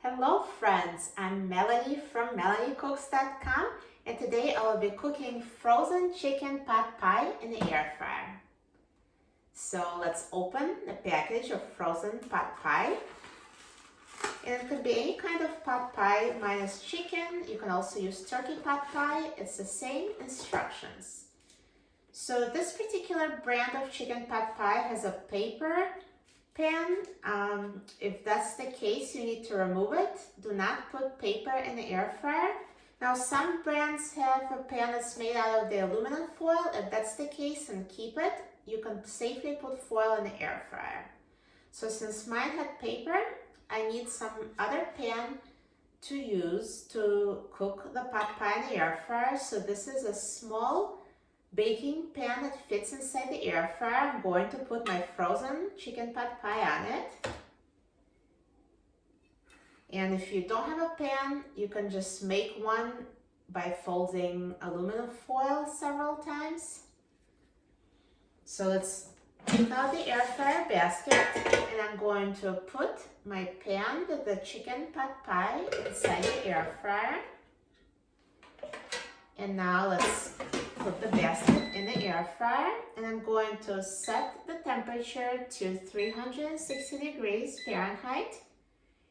Hello friends, I'm Melanie from melaniecooks.com and today I will be cooking frozen chicken pot pie in the air fryer. So let's open the package of frozen pot pie. And it could be any kind of pot pie minus chicken. You can also use turkey pot pie. It's the same instructions. So this particular brand of chicken pot pie has a paper pan. If that's the case, you need to remove it. Do not put paper in the air fryer. Now some brands have a pan that's made out of the aluminum foil. If that's the case, and keep it, you can safely put foil in the air fryer. So since mine had paper, I need some other pan to use to cook the pot pie in the air fryer. So this is a small baking pan that fits inside the air fryer. I'm going to put my frozen chicken pot pie on it. And if you don't have a pan, you can just make one by folding aluminum foil several times. So let's take out the air fryer basket, and I'm going to put my pan with the chicken pot pie inside the air fryer. And now let's put the basket in the air fryer, and I'm going to set the temperature to 360 degrees Fahrenheit,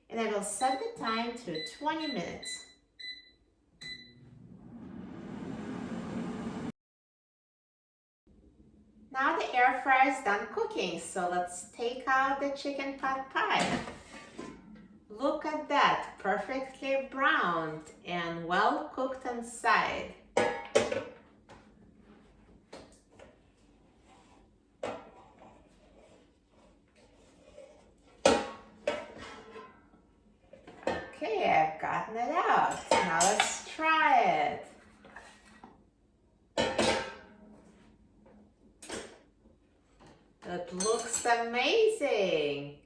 and I will set the time to 20 minutes. Now the air fryer is done cooking, so let's take out the chicken pot pie. Look at that, perfectly browned and well cooked inside. Okay, I've gotten it out. Now let's try it. It looks amazing.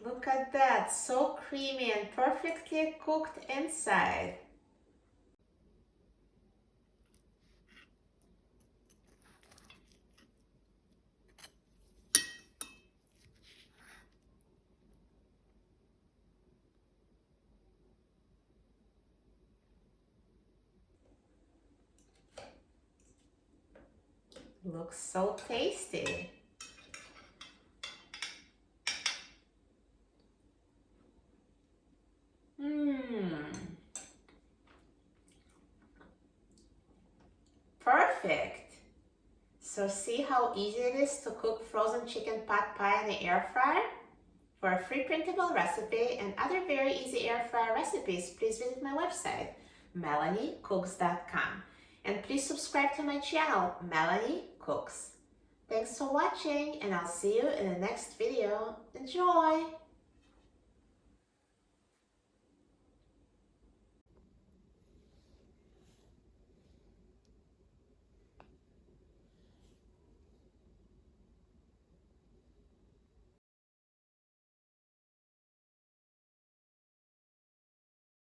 Look at that, so creamy and perfectly cooked inside. Looks so tasty. Perfect. So see how easy it is to cook frozen chicken pot pie in the air fryer? For a free printable recipe and other very easy air fryer recipes, please visit my website, melaniecooks.com. And please subscribe to my channel, Melanie Cooks. Thanks for watching, and I'll see you in the next video. Enjoy!